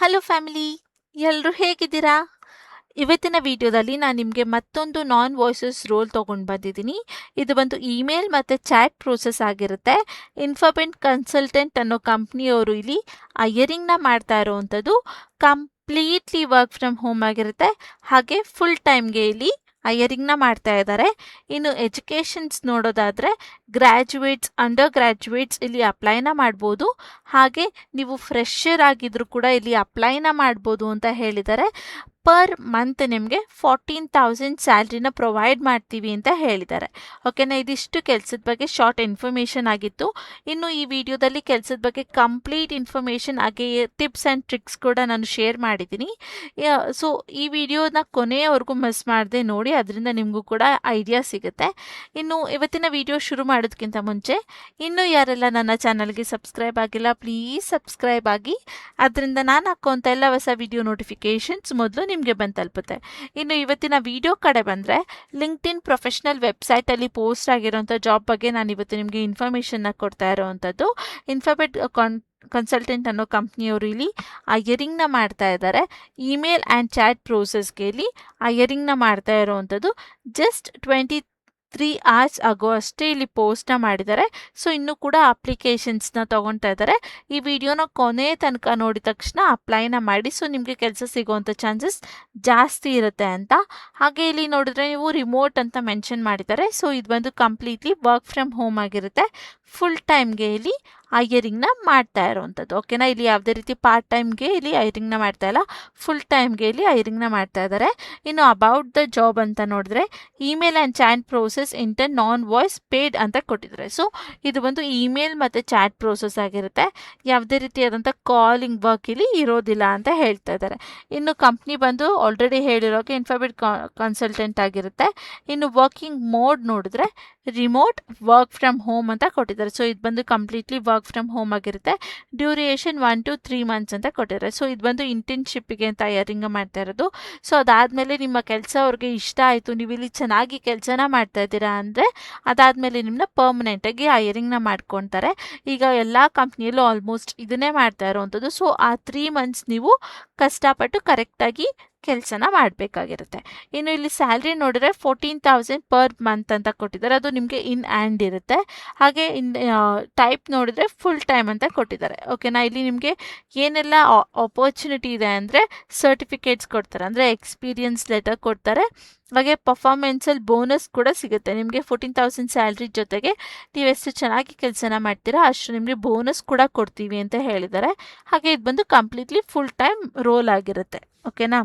Hello family, ಎಲ್ಲರೂ ಹೇಗಿದ್ದೀರಾ? ಇವತ್ತಿನ ವಿಡಿಯೋದಲ್ಲಿ ನಾನು ನಿಮಗೆ ಮತ್ತೊಂದು ನಾನ್ ವಾಯ್ಸಸ್ ರೋಲ್ ತೊಗೊಂಡು ಬಂದಿದ್ದೀನಿ. ಇದು ಒಂದು ಇಮೇಲ್ ಮತ್ತು ಚಾಟ್ ಪ್ರೋಸೆಸ್ ಆಗಿರುತ್ತೆ. ಇನ್ಫೋಬೆಂಟ್ ಕನ್ಸಲ್ಟೆಂಟ್ ಅನ್ನೋ ಕಂಪ್ನಿಯವರು ಇಲ್ಲಿ ಹೈಯರಿಂಗ್ನ ಮಾಡ್ತಾ ಇರೋವಂಥದ್ದು. ಕಂಪ್ಲೀಟ್ಲಿ ವರ್ಕ್ ಫ್ರಮ್ ಹೋಮ್ ಆಗಿರುತ್ತೆ. ಹಾಗೆ ಫುಲ್ ಟೈಮ್ಗೆ ಇಲ್ಲಿ ಹೈಯರಿಂಗ್ನ ಮಾಡ್ತಾ ಇದ್ದಾರೆ. ಇನ್ನು ಎಜುಕೇಷನ್ಸ್ ನೋಡೋದಾದರೆ ಗ್ರ್ಯಾಜುಯೇಟ್ಸ್, ಅಂಡರ್ ಗ್ರ್ಯಾಜುಯೇಟ್ಸ್ ಇಲ್ಲಿ ಅಪ್ಲೈನ ಮಾಡ್ಬೋದು. ಹಾಗೆ ನೀವು ಫ್ರೆಶರ್ ಆಗಿದ್ರು ಕೂಡ ಇಲ್ಲಿ ಅಪ್ಲೈನ ಮಾಡ್ಬೋದು ಅಂತ ಹೇಳಿದ್ದಾರೆ. ಪರ್ ಮಂತ್ ನಿಮಗೆ 14,000 ಸ್ಯಾಲ್ರಿನ ಪ್ರೊವೈಡ್ ಮಾಡ್ತೀವಿ ಅಂತ ಹೇಳಿದ್ದಾರೆ. ಓಕೆನಾ, ಇದಿಷ್ಟು ಕೆಲಸದ ಬಗ್ಗೆ ಶಾರ್ಟ್ ಇನ್ಫಾರ್ಮೇಷನ್ ಆಗಿತ್ತು. ಇನ್ನು ಈ ವಿಡಿಯೋದಲ್ಲಿ ಕೆಲಸದ ಬಗ್ಗೆ ಕಂಪ್ಲೀಟ್ ಇನ್ಫಾರ್ಮೇಷನ್ ಹಾಗೆ ಟಿಪ್ಸ್ ಆ್ಯಂಡ್ ಟ್ರಿಕ್ಸ್ ಕೂಡ ನಾನು ಶೇರ್ ಮಾಡಿದ್ದೀನಿ. ಸೊ ಈ ವಿಡಿಯೋನ ಕೊನೆಯವರೆಗೂ ಮಿಸ್ ಮಾಡದೆ ನೋಡಿ, ಅದರಿಂದ ನಿಮಗೂ ಕೂಡ ಐಡಿಯಾ ಸಿಗುತ್ತೆ. ಇನ್ನು ಇವತ್ತಿನ ವಿಡಿಯೋ ಶುರು ಮಾಡೋದಕ್ಕಿಂತ ಮುಂಚೆ ಇನ್ನೂ ಯಾರೆಲ್ಲ ನನ್ನ ಚಾನಲ್ಗೆ ಸಬ್ಸ್ಕ್ರೈಬ್ ಆಗಿಲ್ಲ, ಪ್ಲೀಸ್ ಸಬ್ಸ್ಕ್ರೈಬ್ ಆಗಿ. ಅದರಿಂದ ನಾನು ಹಾಕೋಂಥ ಎಲ್ಲ ಹೊಸ ವಿಡಿಯೋ ನೋಟಿಫಿಕೇಷನ್ಸ್ ಮೊದಲು ನಿಮಗೆ ಬಂದು ತಲುಪುತ್ತೆ. ಇನ್ನು ಇವತ್ತಿನ ವಿಡಿಯೋ ಕಡೆ ಬಂದರೆ ಲಿಂಕ್ಡ್ಇನ್ ಪ್ರೊಫೆಷ್ನಲ್ ವೆಬ್ಸೈಟಲ್ಲಿ ಪೋಸ್ಟ್ ಆಗಿರೋಂಥ ಜಾಬ್ ಬಗ್ಗೆ ನಾನು ಇವತ್ತು ನಿಮಗೆ ಇನ್ಫಾರ್ಮೇಷನ್ನ ಕೊಡ್ತಾ ಇರೋವಂಥದ್ದು. ಇನ್ಫೋಬೆಟ್ ಕನ್ಸಲ್ಟೆಂಟ್ ಅನ್ನೋ ಕಂಪ್ನಿಯವರು ಇಲ್ಲಿ ಹೈಯರಿಂಗ್ನ ಮಾಡ್ತಾ ಇದ್ದಾರೆ. ಇಮೇಲ್ ಆ್ಯಂಡ್ ಚಾಟ್ ಪ್ರೋಸೆಸ್ಗೆ ಇಲ್ಲಿ ಹೈಯರಿಂಗ್ನ ಮಾಡ್ತಾ ಇರೋವಂಥದ್ದು. ಜಸ್ಟ್ 23 hours ಆಗೋ ಅಷ್ಟೇ ಇಲ್ಲಿ ಪೋಸ್ಟ್ನ ಮಾಡಿದ್ದಾರೆ. ಸೊ ಇನ್ನೂ ಕೂಡ ಅಪ್ಲಿಕೇಶನ್ಸ್ನ ತೊಗೊಳ್ತಾ ಇದ್ದಾರೆ. ಈ ವಿಡಿಯೋನ ಕೊನೆ ತನಕ ನೋಡಿದ ತಕ್ಷಣ ಅಪ್ಲೈನ ಮಾಡಿ, ಸೊ ನಿಮಗೆ ಕೆಲಸ ಸಿಗೋವಂಥ ಚಾನ್ಸಸ್ ಜಾಸ್ತಿ ಇರುತ್ತೆ ಅಂತ. ಹಾಗೆ ಇಲ್ಲಿ ನೋಡಿದ್ರೆ ನೀವು ರಿಮೋಟ್ ಅಂತ ಮೆನ್ಷನ್ ಮಾಡಿದ್ದಾರೆ. ಸೊ ಇದು ಬಂದು ಕಂಪ್ಲೀಟ್ಲಿ ವರ್ಕ್ ಫ್ರಮ್ ಹೋಮ್ ಆಗಿರುತ್ತೆ. ಫುಲ್ ಟೈಮ್ಗೆ ಇಲ್ಲಿ ಹೈಯರಿಂಗ್ನ ಮಾಡ್ತಾ ಇರೋವಂಥದ್ದು. ಓಕೆನಾ, ಇಲ್ಲಿ ಯಾವುದೇ ರೀತಿ ಪಾರ್ಟ್ ಟೈಮ್ಗೆ ಇಲ್ಲಿ ಹೈಯರಿಂಗ್ನ ಮಾಡ್ತಾ ಇಲ್ಲ, ಫುಲ್ ಟೈಮ್ಗೆ ಇಲ್ಲಿ ಹೈಯರಿಂಗ್ನ ಮಾಡ್ತಾ ಇದ್ದಾರೆ. ಇನ್ನು ಅಬೌಟ್ ದ ಜಾಬ್ ಅಂತ ನೋಡಿದ್ರೆ email and chat process inter non voice paid ಅಂತ ಕೊಟ್ಟಿದ್ದಾರೆ. ಸೊ ಇದು ಒಂದು ಇಮೇಲ್ ಮತ್ತು ಚಾಟ್ ಪ್ರೋಸೆಸ್ ಆಗಿರುತ್ತೆ. ಯಾವುದೇ ರೀತಿಯಾದಂಥ ಕಾಲಿಂಗ್ ವರ್ಕ್ ಇಲ್ಲಿ ಇರೋದಿಲ್ಲ ಅಂತ ಹೇಳ್ತಾ ಇದ್ದಾರೆ. ಇನ್ನು ಕಂಪ್ನಿ ಬಂದು ಆಲ್ರೆಡಿ ಹೇಳಿರೋಕೆ ಇನ್ಫೋಬೆಟ್ ಕನ್ಸಲ್ಟೆಂಟ್ ಆಗಿರುತ್ತೆ. ಇನ್ನು ವರ್ಕಿಂಗ್ ಮೋಡ್ ನೋಡಿದ್ರೆ ರಿಮೋಟ್ ವರ್ಕ್ ಫ್ರಮ್ ಹೋಮ್ ಅಂತ ಕೊಟ್ಟಿದ್ದಾರೆ. ಸೊ ಇದು ಬಂದು ಕಂಪ್ಲೀಟ್ಲಿ ವರ್ಕ್ ಫ್ರಮ್ ಹೋಮ್ ಆಗಿರುತ್ತೆ. ಡ್ಯೂರೇಷನ್ 1 to 3 months ಅಂತ ಕೊಟ್ಟಿದ್ದಾರೆ. ಸೊ ಇದು ಬಂದು ಇಂಟರ್ನ್ಶಿಪ್ಪಿಗೆ ಅಂತ ಹೈಯರಿಂಗ್ ಮಾಡ್ತಾ ಇರೋದು. ಸೊ ಅದಾದಮೇಲೆ ನಿಮ್ಮ ಕೆಲಸ ಅವ್ರಿಗೆ ಇಷ್ಟ ಆಯಿತು, ನೀವು ಇಲ್ಲಿ ಚೆನ್ನಾಗಿ ಕೆಲಸನ ಮಾಡ್ತಾ ಇದ್ದೀರಾ ಅಂದರೆ ಅದಾದಮೇಲೆ ನಿಮ್ಮನ್ನ ಪರ್ಮನೆಂಟಾಗಿ ಹೈಯರಿಂಗ್ನ ಮಾಡ್ಕೊತಾರೆ. ಈಗ ಎಲ್ಲ ಕಂಪ್ನಿಯಲ್ಲೂ ಆಲ್ಮೋಸ್ಟ್ ಇದನ್ನೇ ಮಾಡ್ತಾ ಇರೋವಂಥದ್ದು. ಸೊ ಆ 3 months ನೀವು ಕಷ್ಟಪಟ್ಟು ಕರೆಕ್ಟಾಗಿ ಕೆಲಸನ ಮಾಡಬೇಕಾಗಿರುತ್ತೆ. ಇನ್ನು ಇಲ್ಲಿ ಸ್ಯಾಲ್ರಿ ನೋಡಿದ್ರೆ 14,000 ಪರ್ ಮಂತ್ ಅಂತ ಕೊಟ್ಟಿದ್ದಾರೆ. ಅದು ನಿಮಗೆ ಇನ್ ಹ್ಯಾಂಡ್ ಇರುತ್ತೆ. ಹಾಗೆ ಟೈಪ್ ನೋಡಿದ್ರೆ ಫುಲ್ ಟೈಮ್ ಅಂತ ಕೊಟ್ಟಿದ್ದಾರೆ. ಓಕೆನಾ, ಇಲ್ಲಿ ನಿಮಗೆ ಏನೆಲ್ಲ ಆಪರ್ಚುನಿಟಿ ಇದೆ ಅಂದರೆ ಸರ್ಟಿಫಿಕೇಟ್ಸ್ ಕೊಡ್ತಾರೆ, ಅಂದರೆ ಎಕ್ಸ್ಪೀರಿಯನ್ಸ್ ಲೆಟರ್ ಕೊಡ್ತಾರೆ. ಹಾಗೆ ಪರ್ಫಾರ್ಮೆನ್ಸಲ್ಲಿ ಬೋನಸ್ ಕೂಡ ಸಿಗುತ್ತೆ ನಿಮಗೆ. 14,000 ಸ್ಯಾಲ್ರಿ ಜೊತೆಗೆ ನೀವು ಎಷ್ಟು ಚೆನ್ನಾಗಿ ಕೆಲಸನ ಮಾಡ್ತೀರಾ ಅಷ್ಟು ನಿಮಗೆ ಬೋನಸ್ ಕೂಡ ಕೊಡ್ತೀವಿ ಅಂತ ಹೇಳಿದ್ದಾರೆ. ಹಾಗೆ ಇದು ಬಂದು ಕಂಪ್ಲೀಟ್ಲಿ ಫುಲ್ ಟೈಮ್ ರೋಲ್ ಆಗಿರುತ್ತೆ. ಓಕೆನಾ,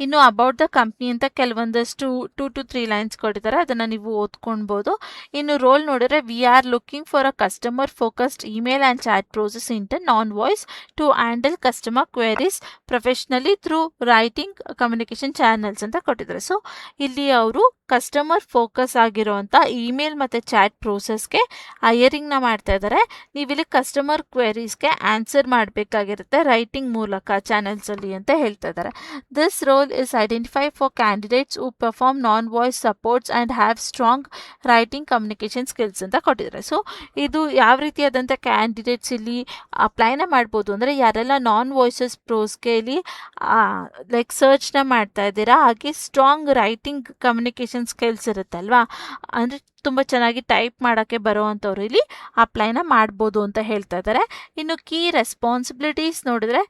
ಇನ್ನು ಅಬೌಟ್ ದ ಕಂಪ್ನಿ ಅಂತ ಕೆಲವೊಂದಷ್ಟು 2 to 3 ಲೈನ್ಸ್ ಕೊಟ್ಟಿದ್ದಾರೆ, ಅದನ್ನು ನೀವು ಓದ್ಕೊಳ್ಬೋದು. ಇನ್ನು ರೋಲ್ ನೋಡಿದ್ರೆ we are looking for a customer focused email and chat process inter non voice to handle customer queries professionally through writing communication channels ಅಂತ ಕೊಟ್ಟಿದ್ದಾರೆ. ಸೊ ಇಲ್ಲಿ ಅವರು ಕಸ್ಟಮರ್ ಫೋಕಸ್ ಆಗಿರೋವಂಥ ಇಮೇಲ್ ಮತ್ತು ಚಾಟ್ ಪ್ರೋಸೆಸ್ಗೆ ಹೈಯರಿಂಗ್ನ ಮಾಡ್ತಾ ಇದ್ದಾರೆ. ನೀವಿಲ್ಲಿ ಕಸ್ಟಮರ್ ಕ್ವೆರೀಸ್ಗೆ ಆನ್ಸರ್ ಮಾಡಬೇಕಾಗಿರುತ್ತೆ ರೈಟಿಂಗ್ ಮೂಲಕ ಚಾನಲ್ಸಲ್ಲಿ ಅಂತ ಹೇಳ್ತಾ ಇದ್ದಾರೆ. This role is identify for candidates who perform non voice supports and have strong writing communication skills ಅಂತ ಕೊಟ್ಟಿದ್ದಾರೆ. ಸೊ ಇದು ಯಾವ ರೀತಿಯಾದಂಥ ಕ್ಯಾಂಡಿಡೇಟ್ಸ್ ಇಲ್ಲಿ ಅಪ್ಲೈನ ಮಾಡ್ಬೋದು ಅಂದರೆ ಯಾರೆಲ್ಲ ನಾನ್ ವಾಯ್ಸಸ್ ಪ್ರೋಸ್ಗೆ ಇಲ್ಲಿ ಲೈಕ್ ಸರ್ಚ್ನ ಮಾಡ್ತಾ ಇದ್ದೀರಾ, ಹಾಗೆ ಸ್ಟ್ರಾಂಗ್ ರೈಟಿಂಗ್ ಕಮ್ಯುನಿಕೇಷನ್ ಸ್ಕಿಲ್ಸ್ ಇರುತ್ತಲ್ವಾ, ಅಂದರೆ ತುಂಬ ಚೆನ್ನಾಗಿ ಟೈಪ್ ಮಾಡೋಕ್ಕೆ ಬರೋವಂಥವ್ರು ಇಲ್ಲಿ ಅಪ್ಲೈನ ಮಾಡ್ಬೋದು ಅಂತ ಹೇಳ್ತಾ ಇದ್ದಾರೆ. ಇನ್ನು ಕೀ ರೆಸ್ಪಾನ್ಸಿಬಿಲಿಟೀಸ್ ನೋಡಿದ್ರೆ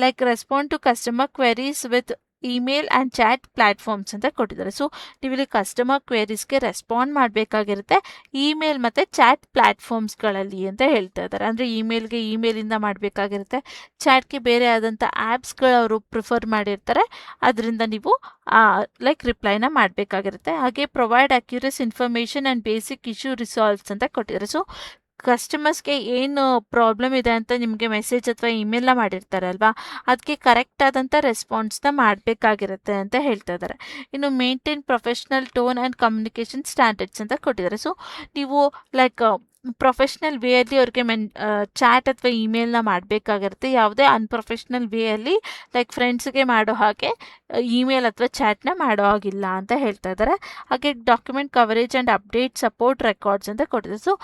like respond to customer queries with email and chat platforms ಅಂತ ಕೊಟ್ಟಿದ್ದಾರೆ. ಸೊ ನೀವಿಲ್ಲಿ ಕಸ್ಟಮರ್ ಕ್ವೆರೀಸ್ಗೆ ರೆಸ್ಪಾಂಡ್ ಮಾಡಬೇಕಾಗಿರುತ್ತೆ ಇಮೇಲ್ ಮತ್ತು ಚಾಟ್ ಪ್ಲ್ಯಾಟ್ಫಾರ್ಮ್ಸ್ಗಳಲ್ಲಿ ಅಂತ ಹೇಳ್ತಾ ಇದ್ದಾರೆ. ಅಂದರೆ ಇಮೇಲ್ಗೆ ಇಮೇಲಿಂದ ಮಾಡಬೇಕಾಗಿರುತ್ತೆ, ಚಾಟ್ಗೆ ಬೇರೆ ಆದಂಥ ಆ್ಯಪ್ಸ್ಗಳು ಅವರು ಪ್ರಿಫರ್ ಮಾಡಿರ್ತಾರೆ, ಅದರಿಂದ ನೀವು ಲೈಕ್ ರಿಪ್ಲೈನ ಮಾಡಬೇಕಾಗಿರುತ್ತೆ. ಹಾಗೆ provide accurate information and basic issue resolves ಅಂತ ಕೊಟ್ಟಿದ್ದಾರೆ. ಸೊ ಕಸ್ಟಮರ್ಸ್ಗೆ ಏನು ಪ್ರಾಬ್ಲಮ್ ಇದೆ ಅಂತ ನಿಮಗೆ ಮೆಸೇಜ್ ಅಥವಾ ಇಮೇಲ್ನ ಮಾಡಿರ್ತಾರೆ ಅಲ್ವಾ, ಅದಕ್ಕೆ ಕರೆಕ್ಟ್ ಆದಂಥ ರೆಸ್ಪಾನ್ಸ್ನ ಮಾಡಬೇಕಾಗಿರುತ್ತೆ ಅಂತ ಹೇಳ್ತಾ ಇದ್ದಾರೆ. ಇನ್ನು maintain professional tone and communication standards ಅಂತ ಕೊಟ್ಟಿದ್ದಾರೆ. ಸೊ ನೀವು ಲೈಕ್ ಪ್ರೊಫೆಷ್ನಲ್ ವೇಯಲ್ಲಿ ಅವ್ರಿಗೆ ಚಾಟ್ ಅಥವಾ ಇಮೇಲ್ನ ಮಾಡಬೇಕಾಗಿರುತ್ತೆ. ಯಾವುದೇ ಅನ್ಪ್ರೊಫೆಷ್ನಲ್ ವೇಯಲ್ಲಿ ಲೈಕ್ ಫ್ರೆಂಡ್ಸ್ಗೆ ಮಾಡೋ ಹಾಗೆ ಇಮೇಲ್ ಅಥವಾ ಚಾಟ್ನ ಮಾಡೋ ಹಾಗಿಲ್ಲ ಅಂತ ಹೇಳ್ತಾ ಇದ್ದಾರೆ. ಹಾಗೆ document coverage and update support records ಅಂತ ಕೊಟ್ಟಿದೆ. ಸೊ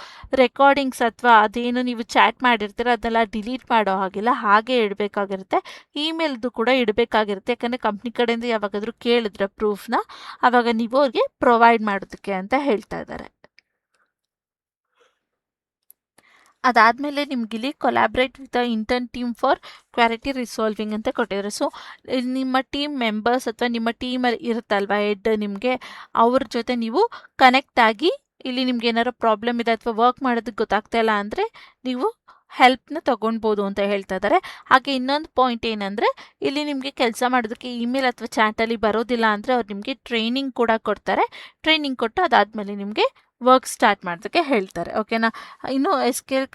ರೆಕಾರ್ಡಿಂಗ್ಸ್ ಅಥವಾ ಅದೇನು ನೀವು ಚಾಟ್ ಮಾಡಿರ್ತೀರ ಅದನ್ನೆಲ್ಲ ಡಿಲೀಟ್ ಮಾಡೋ ಹಾಗಿಲ್ಲ, ಹಾಗೆ ಇಡಬೇಕಾಗಿರುತ್ತೆ. ಇಮೇಲ್ದು ಕೂಡ ಇಡಬೇಕಾಗಿರುತ್ತೆ, ಯಾಕಂದರೆ ಕಂಪ್ನಿ ಕಡೆಯಿಂದ ಯಾವಾಗಾದರೂ ಕೇಳಿದ್ರೆ ಪ್ರೂಫ್ನ ಆವಾಗ ನೀವು ಅವ್ರಿಗೆ ಪ್ರೊವೈಡ್ ಮಾಡೋದಕ್ಕೆ ಅಂತ ಹೇಳ್ತಾ ಇದ್ದಾರೆ. ಅದಾದಮೇಲೆ ನಿಮ್ಗೆ ಇಲ್ಲಿ collaborate with the intern team for quality resolving ಅಂತ ಕೊಟ್ಟಿದ್ದಾರೆ. ಸೊ ನಿಮ್ಮ ಟೀಮ್ ಮೆಂಬರ್ಸ್ ಅಥವಾ ನಿಮ್ಮ ಟೀಮಲ್ಲಿ ಇರುತ್ತಲ್ವ ಹೆಡ್, ನಿಮಗೆ ಅವ್ರ ಜೊತೆ ನೀವು ಕನೆಕ್ಟ್ ಆಗಿ ಇಲ್ಲಿ ನಿಮ್ಗೆ ಏನಾದ್ರು ಪ್ರಾಬ್ಲಮ್ ಇದೆ ಅಥವಾ ವರ್ಕ್ ಮಾಡೋದಕ್ಕೆ ಗೊತ್ತಾಗ್ತಾ ಇಲ್ಲ ಅಂದರೆ ನೀವು ಹೆಲ್ಪ್ನ ತೊಗೊಳ್ಬೋದು ಅಂತ ಹೇಳ್ತಾ ಇದ್ದಾರೆ. ಹಾಗೆ ಇನ್ನೊಂದು ಪಾಯಿಂಟ್ ಏನಂದರೆ ಇಲ್ಲಿ ನಿಮಗೆ ಕೆಲಸ ಮಾಡೋದಕ್ಕೆ ಇಮೇಲ್ ಅಥವಾ ಚಾಟಲ್ಲಿ ಬರೋದಿಲ್ಲ ಅಂದರೆ ಅವ್ರು ನಿಮಗೆ ಟ್ರೈನಿಂಗ್ ಕೂಡ ಕೊಡ್ತಾರೆ. ಟ್ರೈನಿಂಗ್ ಕೊಟ್ಟು ಅದಾದಮೇಲೆ ನಿಮಗೆ ವರ್ಕ್ ಸ್ಟಾರ್ಟ್ ಮಾಡೋದಕ್ಕೆ ಹೇಳ್ತಾರೆ. ಓಕೆನಾ. ಇನ್ನು escalate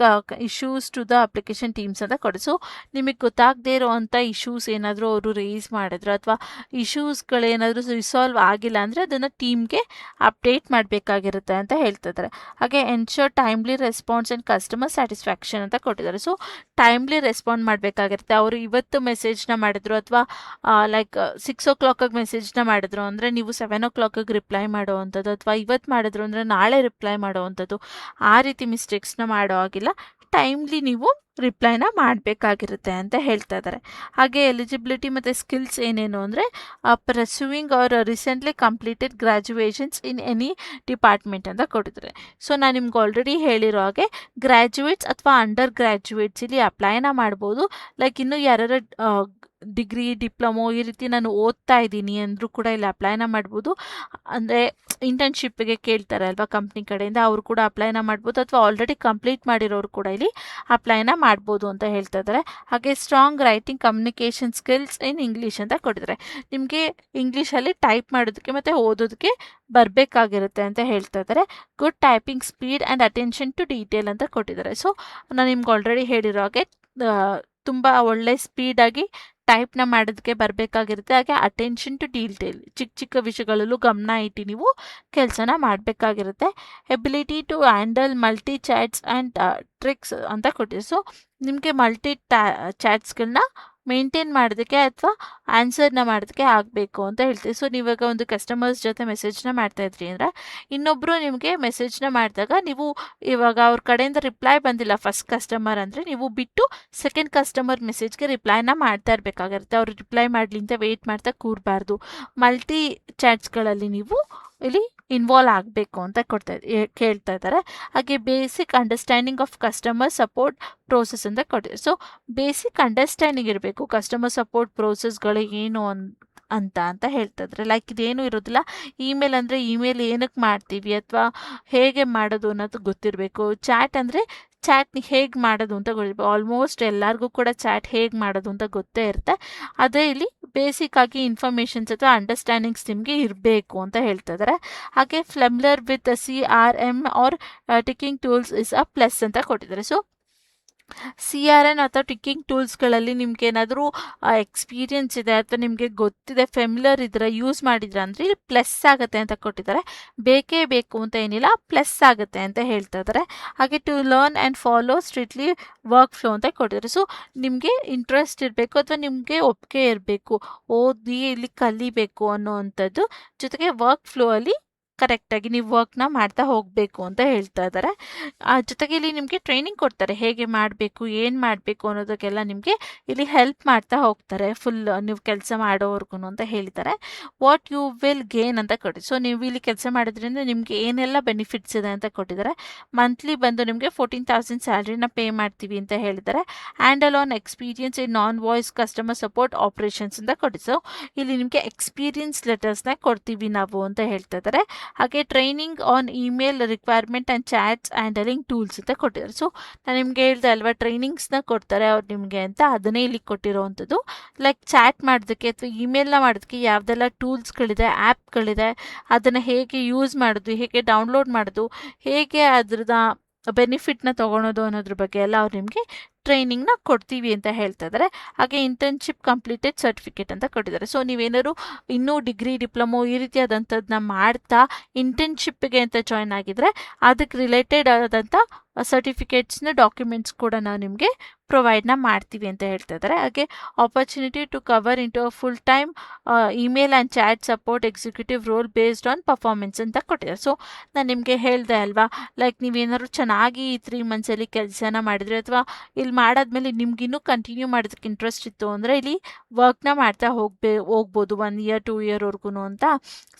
issues to the application teams ಅಂತ ಕೊಡಿ. ಸೊ ನಿಮಗೆ ಗೊತ್ತಾಗದೇ ಇರೋವಂಥ ಇಶ್ಯೂಸ್ ಏನಾದರೂ ಅವರು ರೇಸ್ ಮಾಡಿದ್ರು ಅಥವಾ ಇಶ್ಯೂಸ್ಗಳೇನಾದರೂ ರಿಸಾಲ್ವ್ ಆಗಿಲ್ಲ ಅಂದರೆ ಅದನ್ನು ಟೀಮ್ಗೆ ಅಪ್ಡೇಟ್ ಮಾಡಬೇಕಾಗಿರುತ್ತೆ ಅಂತ ಹೇಳ್ತಿದ್ದಾರೆ. ಹಾಗೆ ensure timely response and customer satisfaction ಅಂತ ಕೊಟ್ಟಿದ್ದಾರೆ. ಸೊ ಟೈಮ್ಲಿ ರೆಸ್ಪಾಂಡ್ ಮಾಡಬೇಕಾಗಿರುತ್ತೆ. ಅವರು ಇವತ್ತು ಮೆಸೇಜ್ನ ಮಾಡಿದ್ರು ಅಥವಾ ಲೈಕ್ 6 o'clock ಮೆಸೇಜ್ನ ಮಾಡಿದ್ರು ಅಂದರೆ ನೀವು 7 o'clock ರಿಪ್ಲೈ ಮಾಡುವಂಥದ್ದು, ಅಥವಾ ಇವತ್ತು ಮಾಡಿದ್ರು ಅಂದರೆ ನಾಳೆ ರಿಪ್ಲೈ ಮಾಡುವಂಥದ್ದು, ಆ ರೀತಿ ಮಿಸ್ಟೇಕ್ಸ್ನ ಮಾಡೋ ಹಾಗಿಲ್ಲ. ಟೈಮ್ಲಿ ನೀವು ರಿಪ್ಲೈನ ಮಾಡಬೇಕಾಗಿರುತ್ತೆ ಅಂತ ಹೇಳ್ತಾ ಇದ್ದಾರೆ. ಹಾಗೆ ಎಲಿಜಿಬಿಲಿಟಿ ಮತ್ತು ಸ್ಕಿಲ್ಸ್ ಏನೇನು ಅಂದರೆ pursuing or recently completed graduations in any department ಅಂತ ಕೊಟ್ಟಿದ್ದಾರೆ. ಸೊ ನಾನು ನಿಮ್ಗೆ ಆಲ್ರೆಡಿ ಹೇಳಿರೋ ಹಾಗೆ ಗ್ರ್ಯಾಜುಯೇಟ್ಸ್ ಅಥವಾ ಅಂಡರ್ ಗ್ರ್ಯಾಜುಯೇಟ್ಸ್ ಇಲ್ಲಿ ಅಪ್ಲೈನ ಮಾಡ್ಬೋದು. ಲೈಕ್ ಇನ್ನೂ ಯಾರ್ಯಾರು ಡಿಗ್ರಿ ಡಿಪ್ಲೊಮೊ ಈ ರೀತಿ ನಾನು ಓದ್ತಾ ಇದ್ದೀನಿ ಅಂದರೂ ಕೂಡ ಇಲ್ಲಿ ಅಪ್ಲೈನ ಮಾಡ್ಬೋದು. ಅಂದರೆ ಇಂಟರ್ನ್ಶಿಪ್ಗೆ ಕೇಳ್ತಾರೆ ಅಲ್ವಾ ಕಂಪ್ನಿ ಕಡೆಯಿಂದ, ಅವರು ಕೂಡ ಅಪ್ಲೈನ ಮಾಡ್ಬೋದು, ಅಥವಾ ಆಲ್ರೆಡಿ ಕಂಪ್ಲೀಟ್ ಮಾಡಿರೋರು ಕೂಡ ಇಲ್ಲಿ ಅಪ್ಲೈನ ಮಾಡ್ಬೋದು ಅಂತ ಹೇಳ್ತಾ ಇದ್ದಾರೆ. ಹಾಗೆ strong writing communication skills in English ಅಂತ ಕೊಟ್ಟಿದ್ದಾರೆ. ನಿಮಗೆ ಇಂಗ್ಲೀಷಲ್ಲಿ ಟೈಪ್ ಮಾಡೋದಕ್ಕೆ ಮತ್ತು ಓದೋದಕ್ಕೆ ಬರಬೇಕಾಗಿರುತ್ತೆ ಅಂತ ಹೇಳ್ತಾ ಇದ್ದಾರೆ. Good typing speed and attention to detail ಅಂತ ಕೊಟ್ಟಿದ್ದಾರೆ. ಸೊ ನಾನು ನಿಮ್ಗೆ ಆಲ್ರೆಡಿ ಹೇಳಿರೋ ಹಾಗೆ ತುಂಬ ಒಳ್ಳೆ ಸ್ಪೀಡಾಗಿ ಟೈಪ್ನ ಮಾಡೋದಕ್ಕೆ ಬರಬೇಕಾಗಿರುತ್ತೆ. ಹಾಗೆ ಅಟೆನ್ಷನ್ ಟು ಡೀಟೇಲ್, ಚಿಕ್ಕ ಚಿಕ್ಕ ವಿಷಯಗಳಲ್ಲೂ ಗಮನ ಇಟ್ಟು ನೀವು ಕೆಲಸನ ಮಾಡಬೇಕಾಗಿರುತ್ತೆ. Ability to handle multi chats and tricks ಅಂತ ಕೊಟ್ಟಿದೆ. ಸೊ ನಿಮಗೆ ಮಲ್ಟಿ ಚಾಟ್ಸ್ಗಳನ್ನ ಮೇಂಟೈನ್ ಮಾಡೋದಕ್ಕೆ ಅಥವಾ ಆನ್ಸರ್ನ ಮಾಡೋದಕ್ಕೆ ಆಗಬೇಕು ಅಂತ ಹೇಳ್ತೀವಿ. ಸೊ ನೀವಾಗ ಒಂದು ಕಸ್ಟಮರ್ಸ್ ಜೊತೆ ಮೆಸೇಜ್ನ ಮಾಡ್ತಾಯಿದ್ರಿ ಅಂದರೆ ಇನ್ನೊಬ್ಬರು ನಿಮಗೆ ಮೆಸೇಜ್ನ ಮಾಡಿದಾಗ ನೀವು ಇವಾಗ ಅವ್ರ ಕಡೆಯಿಂದ ರಿಪ್ಲೈ ಬಂದಿಲ್ಲ ಫಸ್ಟ್ ಕಸ್ಟಮರ್ ಅಂದರೆ ನೀವು ಬಿಟ್ಟು ಸೆಕೆಂಡ್ ಕಸ್ಟಮರ್ ಮೆಸೇಜ್ಗೆ ರಿಪ್ಲೈನ ಮಾಡ್ತಾ ಇರಬೇಕಾಗಿರುತ್ತೆ. ಅವರು ರಿಪ್ಲೈ ಮಾಡಲಿ ಅಂತ ವೆಯ್ಟ್ ಮಾಡ್ತಾ ಕೂರಬಾರ್ದು. ಮಲ್ಟಿ ಚಾಟ್ಸ್ಗಳಲ್ಲಿ ನೀವು ಇಲ್ಲಿ ಇನ್ವಾಲ್ವ್ ಆಗಬೇಕು ಅಂತ ಕೇಳ್ತಾ ಇದ್ದಾರೆ. ಹಾಗೆ basic understanding of customer support process ಅಂತ ಕೊಟ್ಟಿದ್ದಾರೆ. ಸೊ ಬೇಸಿಕ್ ಅಂಡರ್ಸ್ಟ್ಯಾಂಡಿಂಗ್ ಇರಬೇಕು ಕಸ್ಟಮರ್ ಸಪೋರ್ಟ್ ಪ್ರೋಸೆಸ್ಗಳು ಏನು ಅಂತ ಹೇಳ್ತಾ ಇದ್ದಾರೆ. ಲೈಕ್ ಇದೇನು ಇರೋದಿಲ್ಲ, ಇಮೇಲ್ ಅಂದರೆ ಇಮೇಲ್ ಏನಕ್ಕೆ ಮಾಡ್ತೀವಿ ಅಥವಾ ಹೇಗೆ ಮಾಡೋದು ಅನ್ನೋದು ಗೊತ್ತಿರಬೇಕು. ಚಾಟ್ ಅಂದರೆ ಚಾಟ್ನ ಹೇಗೆ ಮಾಡೋದು ಅಂತ ಗೊತ್ತಿರಬೇಕು. ಆಲ್ಮೋಸ್ಟ್ ಎಲ್ಲರಿಗೂ ಕೂಡ ಚಾಟ್ ಹೇಗೆ ಮಾಡೋದು ಅಂತ ಗೊತ್ತೇ ಇರುತ್ತೆ. ಅದೇ ಇಲ್ಲಿ ಬೇಸಿಕ್ ಆಗಿ ಇನ್ಫಾರ್ಮೇಷನ್ಸ್ ಅಥವಾ ಅಂಡರ್ಸ್ಟ್ಯಾಂಡಿಂಗ್ಸ್ ನಿಮಗೆ ಇರಬೇಕು ಅಂತ ಹೇಳ್ತಾ ಇದ್ದಾರೆ. ಹಾಗೆ familiar with CRM or ticketing tools is a plus ಅಂತ ಕೊಟ್ಟಿದ್ದಾರೆ. ಸೊ CRM ಅಥವಾ ಟಿಕ್ಕಿಂಗ್ ಟೂಲ್ಸ್ಗಳಲ್ಲಿ ನಿಮ್ಗೆ ಏನಾದರೂ ಎಕ್ಸ್ಪೀರಿಯನ್ಸ್ ಇದೆ ಅಥವಾ ನಿಮಗೆ ಗೊತ್ತಿದೆ, ಫೆಮಿಲರ್ ಇದ್ರೆ, ಯೂಸ್ ಮಾಡಿದ್ರೆ ಅಂದರೆ ಇಲ್ಲಿ ಪ್ಲಸ್ ಆಗುತ್ತೆ ಅಂತ ಕೊಟ್ಟಿದ್ದಾರೆ. ಬೇಕೇ ಬೇಕು ಅಂತ ಏನಿಲ್ಲ, ಪ್ಲಸ್ ಆಗುತ್ತೆ ಅಂತ ಹೇಳ್ತಾ ಇದ್ದಾರೆ. ಹಾಗೆ to learn and follow strictly workflow ಅಂತ ಕೊಟ್ಟಿದ್ದಾರೆ. ಸೊ ನಿಮಗೆ ಇಂಟ್ರೆಸ್ಟ್ ಇರಬೇಕು ಅಥವಾ ನಿಮಗೆ ಒಪ್ಪಿಗೆ ಇರಬೇಕು, ಓದಿ ಇಲ್ಲಿ ಕಲಿಬೇಕು ಅನ್ನೋವಂಥದ್ದು, ಜೊತೆಗೆ ವರ್ಕ್ ಫ್ಲೋ ಅಲ್ಲಿ ಕರೆಕ್ಟಾಗಿ ನೀವು ವರ್ಕ್ನ ಮಾಡ್ತಾ ಹೋಗಬೇಕು ಅಂತ ಹೇಳ್ತಾ ಇದ್ದಾರೆ. ಜೊತೆಗೆ ಇಲ್ಲಿ ನಿಮಗೆ ಟ್ರೈನಿಂಗ್ ಕೊಡ್ತಾರೆ, ಹೇಗೆ ಮಾಡಬೇಕು ಏನು ಮಾಡಬೇಕು ಅನ್ನೋದಕ್ಕೆಲ್ಲ ನಿಮಗೆ ಇಲ್ಲಿ ಹೆಲ್ಪ್ ಮಾಡ್ತಾ ಹೋಗ್ತಾರೆ ಫುಲ್ ನೀವು ಕೆಲಸ ಮಾಡೋವರೆಗೂ ಅಂತ ಹೇಳಿದ್ದಾರೆ. ವಾಟ್ ಯು ವಿಲ್ ಗೇನ್ ಅಂತ ಕೊಟ್ಟಿದ್ದಾರೆ. ಸೊ ನೀವು ಇಲ್ಲಿ ಕೆಲಸ ಮಾಡೋದ್ರಿಂದ ನಿಮಗೆ ಏನೆಲ್ಲ ಬೆನಿಫಿಟ್ಸ್ ಇದೆ ಅಂತ ಕೊಟ್ಟಿದ್ದಾರೆ. ಮಂತ್ಲಿ ಬಂದು ನಿಮಗೆ 14,000 ಸ್ಯಾಲ್ರಿನ ಪೇ ಮಾಡ್ತೀವಿ ಅಂತ ಹೇಳಿದ್ದಾರೆ. Handle on experience in non voice customer support operations ಅಂತ ಕೊಟ್ಟಿದ್ದಾರೆ. ಸೊ ಇಲ್ಲಿ ನಿಮಗೆ ಎಕ್ಸ್ಪೀರಿಯನ್ಸ್ ಲೆಟರ್ಸ್ನ ಕೊಡ್ತೀವಿ ನಾವು ಅಂತ ಹೇಳ್ತಾ ಇದ್ದಾರೆ. ಹಾಗೆ training on email requirement and chats handling tools ಅಂತ ಕೊಟ್ಟಿದ್ದಾರೆ. ಸೊ ನಾನು ನಿಮಗೆ ಹೇಳ್ದೆ ಅಲ್ವಾ ಟ್ರೈನಿಂಗ್ಸ್ನ ಕೊಡ್ತಾರೆ ಅವ್ರು ನಿಮಗೆ ಅಂತ, ಅದನ್ನೇ ಇಲ್ಲಿ ಕೊಟ್ಟಿರೋವಂಥದ್ದು. ಲೈಕ್ ಚಾಟ್ ಮಾಡೋದಕ್ಕೆ ಅಥವಾ ಇಮೇಲ್ನ ಮಾಡೋದಕ್ಕೆ ಯಾವುದೆಲ್ಲ ಟೂಲ್ಸ್ಗಳಿದೆ, ಆ್ಯಪ್ಗಳಿದೆ, ಅದನ್ನು ಹೇಗೆ ಯೂಸ್ ಮಾಡೋದು, ಹೇಗೆ ಡೌನ್ಲೋಡ್ ಮಾಡೋದು, ಹೇಗೆ ಅದ್ರದ್ದು ಬೆನಿಫಿಟ್ನ ತೊಗೊಳೋದು ಅನ್ನೋದ್ರ ಬಗ್ಗೆ ಎಲ್ಲ ಅವ್ರು ನಿಮಗೆ ಟ್ರೈನಿಂಗ್ನ ಕೊಡ್ತೀವಿ ಅಂತ ಹೇಳ್ತಾ ಇದ್ದಾರೆ. ಹಾಗೆ ಇಂಟರ್ನ್ಶಿಪ್ ಕಂಪ್ಲೀಟೆಡ್ ಸರ್ಟಿಫಿಕೇಟ್ ಅಂತ ಕೊಟ್ಟಿದ್ದಾರೆ. ಸೊ ನೀವೇನಾದ್ರು ಇನ್ನೂ ಡಿಗ್ರಿ ಡಿಪ್ಲೊಮೊ ಈ ರೀತಿಯಾದಂಥದ್ದನ್ನ ಮಾಡ್ತಾ ಇಂಟರ್ನ್ಶಿಪ್ಗೆ ಅಂತ ಜಾಯ್ನ್ ಆಗಿದ್ರೆ ಅದಕ್ಕೆ ರಿಲೇಟೆಡ್ ಆದಂಥ ಸರ್ಟಿಫಿಕೇಟ್ಸ್ನ ಡಾಕ್ಯುಮೆಂಟ್ಸ್ ಕೂಡ ನಾವು ನಿಮಗೆ ಪ್ರೊವೈಡ್ನ ಮಾಡ್ತೀವಿ ಅಂತ ಹೇಳ್ತಾ ಇದ್ದಾರೆ. ಹಾಗೆ opportunity to cover into a full time email and chat support executive role based on performance ಅಂತ ಕೊಟ್ಟಿದ್ದಾರೆ. ಸೊ ನಾನು ನಿಮಗೆ ಹೇಳಿದೆ ಅಲ್ವಾ, ಲೈಕ್ ನೀವೇನಾದ್ರು ಚೆನ್ನಾಗಿ ಈ 3 ಮಂತ್ಸಲ್ಲಿ ಕೆಲಸನ ಮಾಡಿದರೆ ಅಥವಾ ಇಲ್ಲಿ ಮಾಡಾದ್ಮೇಲೆ ನಿಮ್ಗಿನ್ನೂ ಕಂಟಿನ್ಯೂ ಮಾಡೋದಕ್ಕೆ ಇಂಟ್ರೆಸ್ಟ್ ಇತ್ತು ಅಂದರೆ ಇಲ್ಲಿ ವರ್ಕ್ನ ಮಾಡ್ತಾ ಹೋಗ್ಬೋದು 1 ಇಯರ್ 2 ಇಯರ್ವರೆಗೂ ಅಂತ.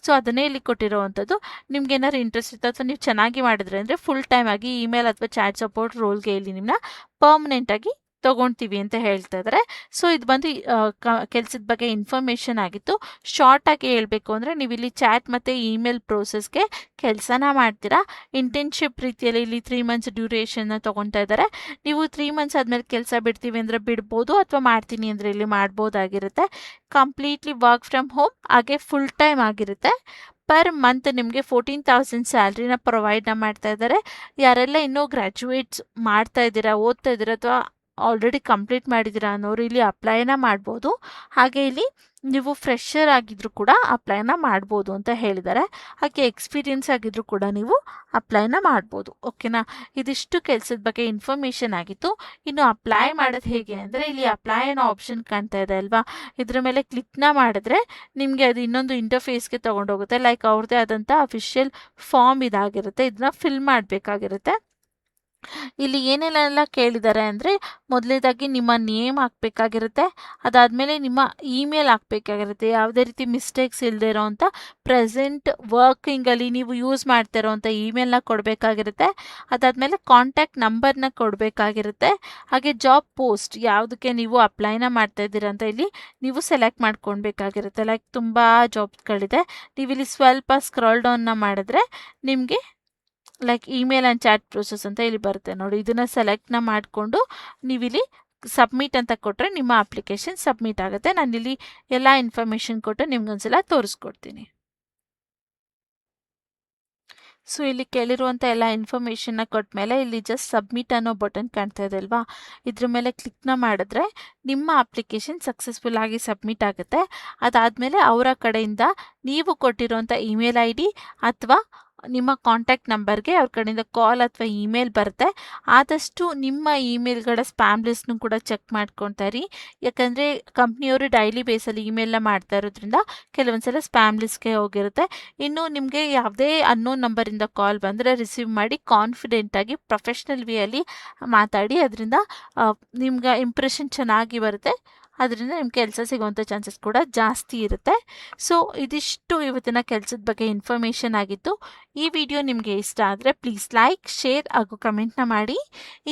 ಸೊ ಅದನ್ನೇ ಇಲ್ಲಿ ಕೊಟ್ಟಿರೋವಂಥದ್ದು. ನಿಮ್ಗೆ ಏನಾದ್ರು ಇಂಟ್ರೆಸ್ಟ್ ಇತ್ತು ಅಥವಾ ನೀವು ಚೆನ್ನಾಗಿ ಮಾಡಿದ್ರೆ ಅಂದರೆ ಫುಲ್ ಟೈಮ್ ಆಗಿ ಇಮೇಲ್ ಅಥವಾ ಚಾಟ್ ಸಪೋರ್ಟ್ ರೋಲ್ಗೆ ಇಲ್ಲಿ ನಿಮ್ಮನ್ನ ಪರ್ಮನೆಂಟ್ ಆಗಿ ತಗೊಳ್ತೀವಿ ಅಂತ ಹೇಳ್ತಾ ಇದ್ದಾರೆ. ಸೊ ಇದು ಬಂದು ಕೆಲಸದ ಬಗ್ಗೆ ಇನ್ಫಾರ್ಮೇಷನ್ ಆಗಿತ್ತು. ಶಾರ್ಟ್ ಆಗಿ ಹೇಳಬೇಕು ಅಂದರೆ ನೀವು ಇಲ್ಲಿ ಚಾಟ್ ಮತ್ತು ಇಮೇಲ್ ಪ್ರೋಸೆಸ್ಗೆ ಕೆಲಸನ ಮಾಡ್ತೀರಾ. ಇಂಟರ್ನ್ಶಿಪ್ ರೀತಿಯಲ್ಲಿ ಇಲ್ಲಿ 3 ಮಂತ್ಸ್ ಡ್ಯೂರೇಷನ್ನ ತೊಗೊತಾ ಇದ್ದಾರೆ. ನೀವು 3 ಮಂತ್ಸ್ ಆದಮೇಲೆ ಕೆಲಸ ಬಿಡ್ತೀವಿ ಅಂದರೆ ಬಿಡ್ಬೋದು, ಅಥವಾ ಮಾಡ್ತೀನಿ ಅಂದರೆ ಇಲ್ಲಿ ಮಾಡ್ಬೋದಾಗಿರುತ್ತೆ. ಕಂಪ್ಲೀಟ್ಲಿ ವರ್ಕ್ ಫ್ರಮ್ ಹೋಮ್, ಹಾಗೆ ಫುಲ್ ಟೈಮ್ ಆಗಿರುತ್ತೆ. ಪರ್ ಮಂತ್ ನಿಮಗೆ 14,000 ಸ್ಯಾಲ್ರಿನ ಪ್ರೊವೈಡ್ನ ಮಾಡ್ತಾ ಇದ್ದಾರೆ. ಯಾರೆಲ್ಲ ಇನ್ನೂ ಗ್ರ್ಯಾಜುಯೇಟ್ಸ್ ಮಾಡ್ತಾ ಇದ್ದೀರಾ, ಓದ್ತಾ ಇದ್ದೀರಾ ಅಥವಾ ಆಲ್ರೆಡಿ ಕಂಪ್ಲೀಟ್ ಮಾಡಿದ್ದೀರಾ ಅನ್ನೋರು ಇಲ್ಲಿ ಅಪ್ಲೈನ ಮಾಡ್ಬೋದು. ಹಾಗೆ ಇಲ್ಲಿ ನೀವು ಫ್ರೆಷರ್ ಆಗಿದ್ರು ಕೂಡ ಅಪ್ಲೈನ ಮಾಡ್ಬೋದು ಅಂತ ಹೇಳಿದ್ದಾರೆ. ಹಾಗೆ ಎಕ್ಸ್ಪೀರಿಯನ್ಸ್ ಆಗಿದ್ರು ಕೂಡ ನೀವು ಅಪ್ಲೈನ ಮಾಡ್ಬೋದು. ಓಕೆನಾ, ಇದಿಷ್ಟು ಕೆಲಸದ ಬಗ್ಗೆ ಇನ್ಫಾರ್ಮೇಷನ್ ಆಗಿತ್ತು. ಇನ್ನು ಅಪ್ಲೈ ಮಾಡೋದು ಹೇಗೆ ಅಂದರೆ ಇಲ್ಲಿ ಅಪ್ಲೈ ಅನ್ನೋ ಆಪ್ಷನ್ ಕಾಣ್ತಾ ಇದೆ ಅಲ್ವಾ, ಇದ್ರ ಮೇಲೆ ಕ್ಲಿಕ್ನ ಮಾಡಿದ್ರೆ ನಿಮಗೆ ಅದು ಇನ್ನೊಂದು ಇಂಟರ್ಫೇಸ್ಗೆ ತೊಗೊಂಡೋಗುತ್ತೆ. ಲೈಕ್ ಅವ್ರದ್ದೇ ಆದಂಥ ಅಫಿಷಿಯಲ್ ಫಾರ್ಮ್ ಇದಾಗಿರುತ್ತೆ, ಇದನ್ನ ಫಿಲ್ ಮಾಡಬೇಕಾಗಿರುತ್ತೆ. ಇಲ್ಲಿ ಏನೇನೆಲ್ಲ ಕೇಳಿದ್ದಾರೆ ಅಂದರೆ ಮೊದಲನೇದಾಗಿ ನಿಮ್ಮ ನೇಮ್ ಹಾಕಬೇಕಾಗಿರುತ್ತೆ. ಅದಾದಮೇಲೆ ನಿಮ್ಮ ಇಮೇಲ್ ಹಾಕಬೇಕಾಗಿರುತ್ತೆ, ಯಾವುದೇ ರೀತಿ ಮಿಸ್ಟೇಕ್ಸ್ ಇಲ್ಲದೆ ಇರೋವಂಥ ಪ್ರೆಸೆಂಟ್ ವರ್ಕಿಂಗಲ್ಲಿ ನೀವು ಯೂಸ್ ಮಾಡ್ತಾ ಇರೋವಂಥ ಇಮೇಲ್ನ ಕೊಡಬೇಕಾಗಿರುತ್ತೆ. ಅದಾದಮೇಲೆ ಕಾಂಟ್ಯಾಕ್ಟ್ ನಂಬರ್ನ ಕೊಡಬೇಕಾಗಿರುತ್ತೆ. ಹಾಗೆ ಜಾಬ್ ಪೋಸ್ಟ್ ಯಾವುದಕ್ಕೆ ನೀವು ಅಪ್ಲೈನ ಮಾಡ್ತಾ ಇದ್ದೀರಾ ಅಂತ ಇಲ್ಲಿ ನೀವು ಸೆಲೆಕ್ಟ್ ಮಾಡ್ಕೊಳ್ಬೇಕಾಗಿರುತ್ತೆ. ಲೈಕ್ ತುಂಬ ಜಾಬ್ಸ್ಗಳಿದೆ. ನೀವು ಇಲ್ಲಿ ಸ್ವಲ್ಪ ಸ್ಕ್ರಾಲ್ ಡೌನ್ನ ಮಾಡಿದ್ರೆ ನಿಮಗೆ like email and chat process ಅಂತ ಇಲ್ಲಿ ಬರುತ್ತೆ ನೋಡಿ. ಇದನ್ನು ಸೆಲೆಕ್ಟ್ನ ಮಾಡಿಕೊಂಡು ನೀವಿಲ್ಲಿ ಸಬ್ಮಿಟ್ ಅಂತ ಕೊಟ್ಟರೆ ನಿಮ್ಮ ಅಪ್ಲಿಕೇಶನ್ ಸಬ್ಮಿಟ್ ಆಗುತ್ತೆ. ನಾನಿಲ್ಲಿ ಎಲ್ಲ ಇನ್ಫಾರ್ಮೇಷನ್ ಕೊಟ್ಟು ನಿಮ್ಗೊಂದ್ಸಲ ತೋರಿಸ್ಕೊಡ್ತೀನಿ. ಸೊ ಇಲ್ಲಿ ಕೇಳಿರುವಂಥ ಎಲ್ಲ ಇನ್ಫಾರ್ಮೇಷನ್ನ ಕೊಟ್ಟ ಮೇಲೆ ಇಲ್ಲಿ ಜಸ್ಟ್ ಸಬ್ಮಿಟ್ ಅನ್ನೋ ಬಟನ್ ಕಾಣ್ತಾ ಇದೆ ಅಲ್ವಾ, ಇದ್ರ ಮೇಲೆ ಕ್ಲಿಕ್ನ ಮಾಡಿದ್ರೆ ನಿಮ್ಮ ಅಪ್ಲಿಕೇಶನ್ ಸಕ್ಸಸ್ಫುಲ್ ಆಗಿ ಸಬ್ಮಿಟ್ ಆಗುತ್ತೆ. ಅದಾದಮೇಲೆ ಅವರ ಕಡೆಯಿಂದ ನೀವು ಕೊಟ್ಟಿರೋಂಥ ಇಮೇಲ್ ID ಅಥವಾ ನಿಮ್ಮ ಕಾಂಟ್ಯಾಕ್ಟ್ ನಂಬರ್ಗೆ ಅವ್ರ ಕಡೆಯಿಂದ ಕಾಲ್ ಅಥವಾ ಇಮೇಲ್ ಬರುತ್ತೆ. ಆದಷ್ಟು ನಿಮ್ಮ ಇಮೇಲ್ಗಳ ಸ್ಪ್ಯಾಮ್ ಲಿಸ್ಟ್ನು ಕೂಡ ಚೆಕ್ ಮಾಡ್ಕೊತಾ ಇರಿ. ಯಾಕಂದರೆ ಕಂಪ್ನಿಯವರು ಡೈಲಿ ಬೇಸಲ್ಲಿ ಇಮೇಲ್ನ ಮಾಡ್ತಾ ಇರೋದ್ರಿಂದ ಕೆಲವೊಂದ್ಸಲ ಸ್ಪ್ಯಾಮ್ ಲಿಸ್ಟ್ಗೆ ಹೋಗಿರುತ್ತೆ. ಇನ್ನು ನಿಮಗೆ ಯಾವುದೇ ಅನ್ನೋನ್ ನಂಬರಿಂದ ಕಾಲ್ ಬಂದರೆ ರಿಸೀವ್ ಮಾಡಿ ಕಾನ್ಫಿಡೆಂಟಾಗಿ ಪ್ರೊಫೆಷ್ನಲ್ ವೇಯಲ್ಲಿ ಮಾತಾಡಿ. ಅದರಿಂದ ನಿಮ್ಗೆ ಇಂಪ್ರೆಷನ್ ಚೆನ್ನಾಗಿ ಬರುತ್ತೆ. ಅದರಿಂದ ನಿಮ್ಗೆ ಕೆಲಸ ಸಿಗೋವಂಥ ಚಾನ್ಸಸ್ ಕೂಡ ಜಾಸ್ತಿ ಇರುತ್ತೆ. ಸೊ ಇದಿಷ್ಟು ಇವತ್ತಿನ ಕೆಲಸದ ಬಗ್ಗೆ ಇನ್ಫಾರ್ಮೇಷನ್ ಆಗಿತ್ತು. ಈ ವಿಡಿಯೋ ನಿಮಗೆ ಇಷ್ಟ ಆದರೆ ಪ್ಲೀಸ್ ಲೈಕ್, ಶೇರ್ ಹಾಗೂ ಕಮೆಂಟ್ನ ಮಾಡಿ.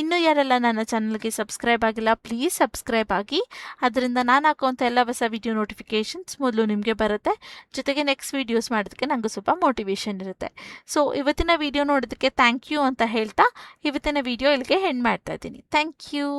ಇನ್ನೂ ಯಾರೆಲ್ಲ ನನ್ನ ಚಾನಲ್ಗೆ ಸಬ್ಸ್ಕ್ರೈಬ್ ಆಗಿಲ್ಲ ಪ್ಲೀಸ್ ಸಬ್ಸ್ಕ್ರೈಬ್ ಆಗಿ. ಅದರಿಂದ ನಾನು ಹಾಕುವಂಥ ಎಲ್ಲ ಹೊಸ ವಿಡಿಯೋ ನೋಟಿಫಿಕೇಷನ್ಸ್ ಮೊದಲು ನಿಮಗೆ ಬರುತ್ತೆ. ಜೊತೆಗೆ ನೆಕ್ಸ್ಟ್ ವೀಡಿಯೋಸ್ ಮಾಡೋದಕ್ಕೆ ನನಗೂ ಸ್ವಲ್ಪ ಮೋಟಿವೇಶನ್ ಇರುತ್ತೆ. ಸೊ ಇವತ್ತಿನ ವಿಡಿಯೋ ನೋಡೋದಕ್ಕೆ ಥ್ಯಾಂಕ್ ಯು ಅಂತ ಹೇಳ್ತಾ ಇವತ್ತಿನ ವಿಡಿಯೋ ಇಲ್ಲಿಗೆ ಎಂಡ್ ಮಾಡ್ತಾ ಇದ್ದೀನಿ. Thank you.